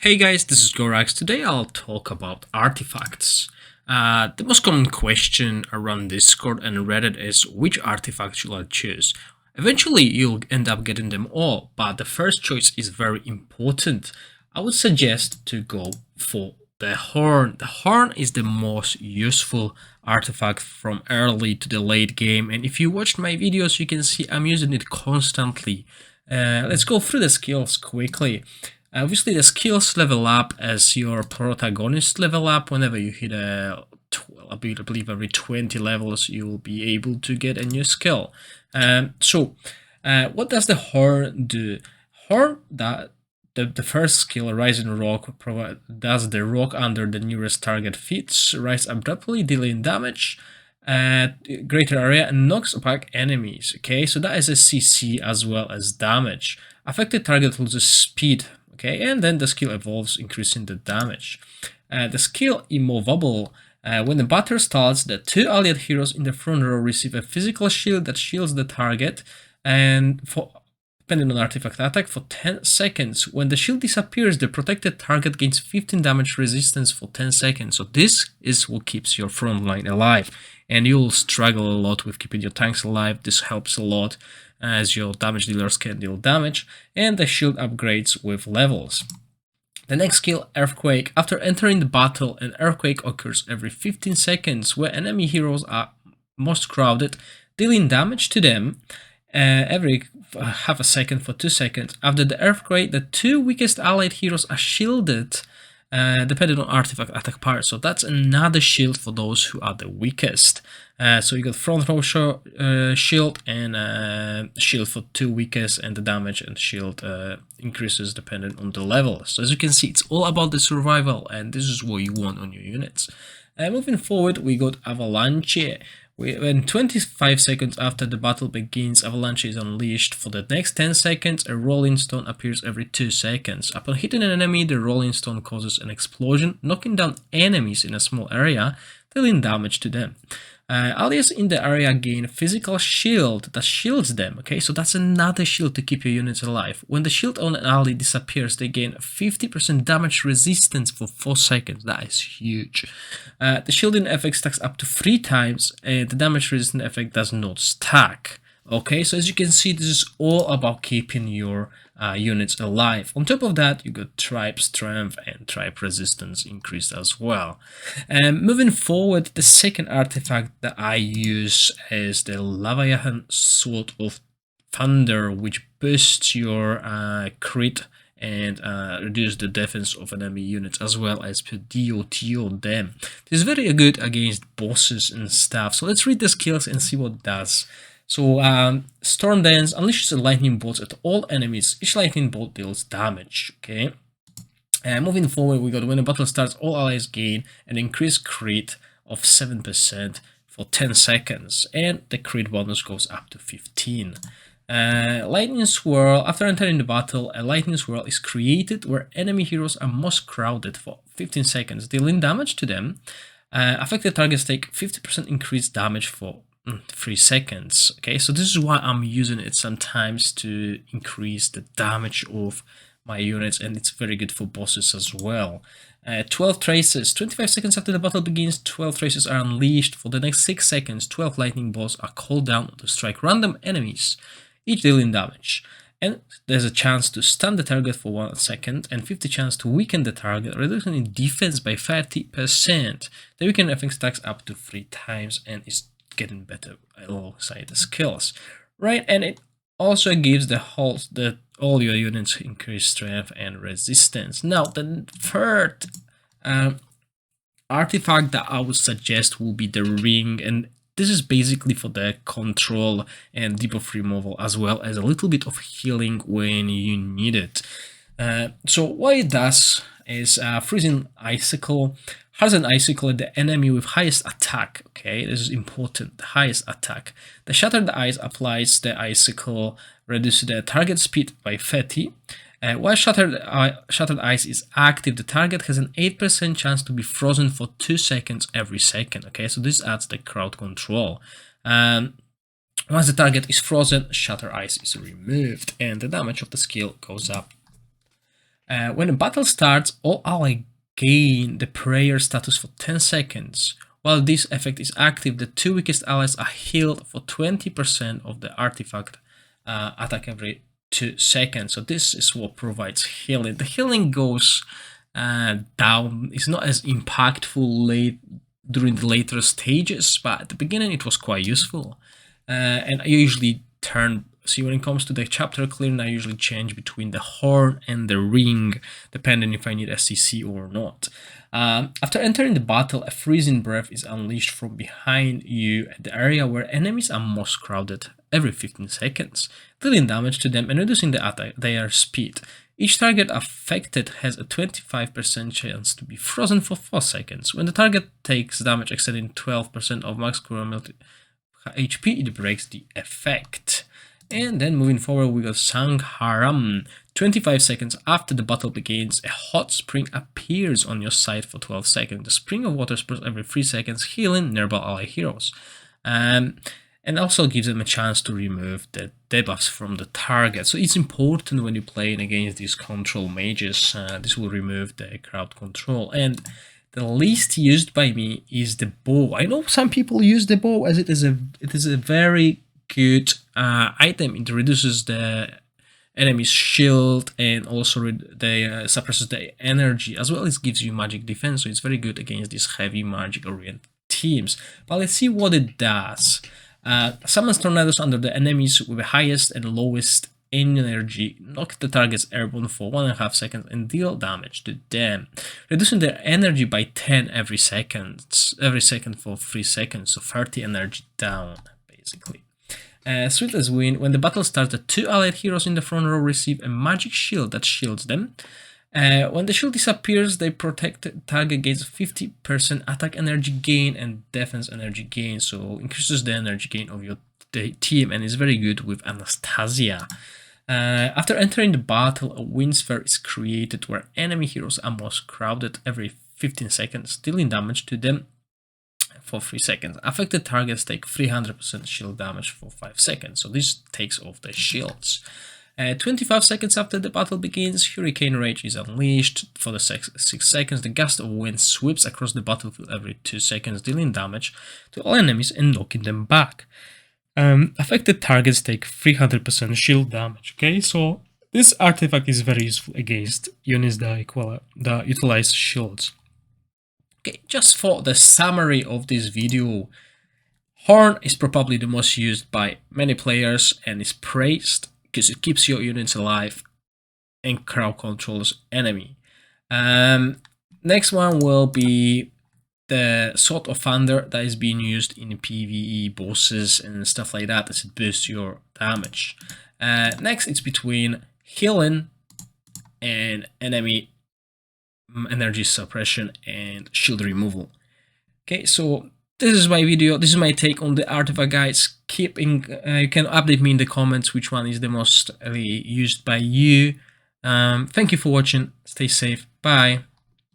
Hey guys, this is Gorax. Today I'll talk about artifacts. The most common question around Discord and Reddit is which artifact should I choose? Eventually you'll end up getting them all, but the first choice is very important. I would suggest to go for the horn. The horn is the most useful artifact from early to the late game, and if you watched my videos you can see I'm using it constantly. Let's go through the skills quickly. Obviously, the skills level up as your protagonist level up. Whenever you hit I believe every 20 levels, you will be able to get a new skill. What does the horn do? Horn, the first skill, Rising Rock, does the rock under the nearest target fits, rise abruptly, dealing damage at greater area, and knocks back enemies. Okay, so that is a CC as well as damage. Affected target loses speed. Okay, and then the skill evolves, increasing the damage. The skill Immovable. When the battle starts, the two allied heroes in the front row receive a physical shield that shields the target, and depending on artifact attack, for 10 seconds. When the shield disappears, the protected target gains 15 damage resistance for 10 seconds. So this is what keeps your front line alive, and you'll struggle a lot with keeping your tanks alive. This helps a lot as your damage dealers can deal damage, and the shield upgrades with levels. The next skill, Earthquake. After entering the battle, an earthquake occurs every 15 seconds where enemy heroes are most crowded, dealing damage to them every half a second for 2 seconds. After the earthquake, the two weakest allied heroes are shielded depending on artifact attack power. So that's another shield for those who are the weakest. So you got front row shield and shield for two weakest, and the damage and shield increases depending on the level. So as you can see, it's all about the survival, and this is what you want on your units. Moving forward, we got Avalanche. When 25 seconds after the battle begins, Avalanche is unleashed. For the next 10 seconds, a rolling stone appears every 2 seconds. Upon hitting an enemy, the rolling stone causes an explosion, knocking down enemies in a small area, dealing damage to them. Allies in the area gain a physical shield that shields them. Okay, so that's another shield to keep your units alive. When the shield on an ally disappears, they gain 50% damage resistance for 4 seconds. That is huge. The shielding effect stacks up to 3 times, and the damage resistant effect does not stack. Okay, so as you can see, this is all about keeping your units alive. On top of that, you got tribe strength and tribe resistance increased as well. Moving forward, the second artifact that I use is the Leviathan Sword of Thunder, which boosts your crit and reduce the defense of enemy units as well as put DOT on them. This is very good against bosses and stuff. So let's read the skills and see what it does. So Storm Dance unleashes lightning bolts at all enemies. Each lightning bolt deals damage. Okay. Moving forward, we got when the battle starts, all allies gain an increased crit of 7% for 10 seconds, and the crit bonus goes up to 15. Lightning Swirl. After entering the battle, a lightning swirl is created where enemy heroes are most crowded for 15 seconds, dealing damage to them. Affected targets take 50% increased damage for 3 seconds. Okay, so this is why I'm using it sometimes to increase the damage of my units, and it's very good for bosses as well. 12 traces. 25 seconds after the battle begins, 12 traces are unleashed. For the next 6 seconds, 12 lightning bolts are called down to strike random enemies, each dealing damage. And there's a chance to stun the target for 1 second, and 50 chance to weaken the target, reducing in defense by 30%. The weaken effect stacks up to 3 times and is getting better alongside the skills, right? And it also gives all your units increased strength and resistance. Now, the third artifact that I would suggest will be the ring, and this is basically for the control and debuff removal, as well as a little bit of healing when you need it. So what it does is freezing icicle. Hardened icicle at the enemy with highest attack. Okay, this is important. The highest attack. The shattered ice applies the icicle, reduces the target speed by 30. While shattered ice is active, the target has an 8% chance to be frozen for 2 seconds every second. Okay, so this adds the crowd control. Once the target is frozen, shattered ice is removed, and the damage of the skill goes up. When a battle starts, all allies gain the prayer status for 10 seconds. While this effect is active, the 2 weakest allies are healed for 20% of the artifact attack every 2 seconds. So this is what provides healing. The healing goes down. It's not as impactful late during the later stages, but at the beginning it was quite useful. And I usually turn. See, when it comes to the chapter clearing, I usually change between the horn and the ring, depending if I need SCC or not. After entering the battle, a freezing breath is unleashed from behind you at the area where enemies are most crowded every 15 seconds, dealing damage to them and reducing their speed. Each target affected has a 25% chance to be frozen for 4 seconds. When the target takes damage exceeding 12% of max current HP, it breaks the effect. And then moving forward, we got Sangharam. 25 seconds after the battle begins, a hot spring appears on your side for 12 seconds. The spring of water spreads every 3 seconds, healing nearby ally heroes. And also gives them a chance to remove the debuffs from the target. So it's important when you're playing against these control mages. This will remove the crowd control. And the least used by me is the bow. I know some people use the bow as it is a very good item. It reduces the enemy's shield and also suppresses the energy, as well as gives you magic defense, so it's very good against these heavy magic oriented teams. But let's see what it does. Summons tornadoes under the enemies with the highest and lowest energy, knock the targets airborne for 1.5 seconds and deal damage to them, reducing their energy by 10 every second for 3 seconds, so 30 energy down basically. Swift as wind, when the battle starts, the 2 allied heroes in the front row receive a magic shield that shields them. When the shield disappears, they protect the target against 50% attack energy gain and defense energy gain, so increases the energy gain of your team and is very good with Anastasia. After entering the battle, a wind sphere is created where enemy heroes are most crowded every 15 seconds, dealing damage to them for 3 seconds. Affected targets take 300% shield damage for 5 seconds, so this takes off the shields. 25 seconds after the battle begins, Hurricane Rage is unleashed. For the 6 seconds, the gust of wind sweeps across the battlefield every 2 seconds, dealing damage to all enemies and knocking them back. Affected targets take 300% shield damage. Okay, so this artifact is very useful against units that utilize shields. Okay, just for the summary of this video, Horn is probably the most used by many players and is praised because it keeps your units alive and crowd controls enemy. Next one will be the Sword of Thunder that is being used in PvE bosses and stuff like that as it boosts your damage. Next, it's between healing and enemy energy suppression and shield removal. Okay, so this is my video. This is my take on the artifact, guys. You can update me in the comments which one is the most used by you. Thank you for watching. Stay safe. Bye.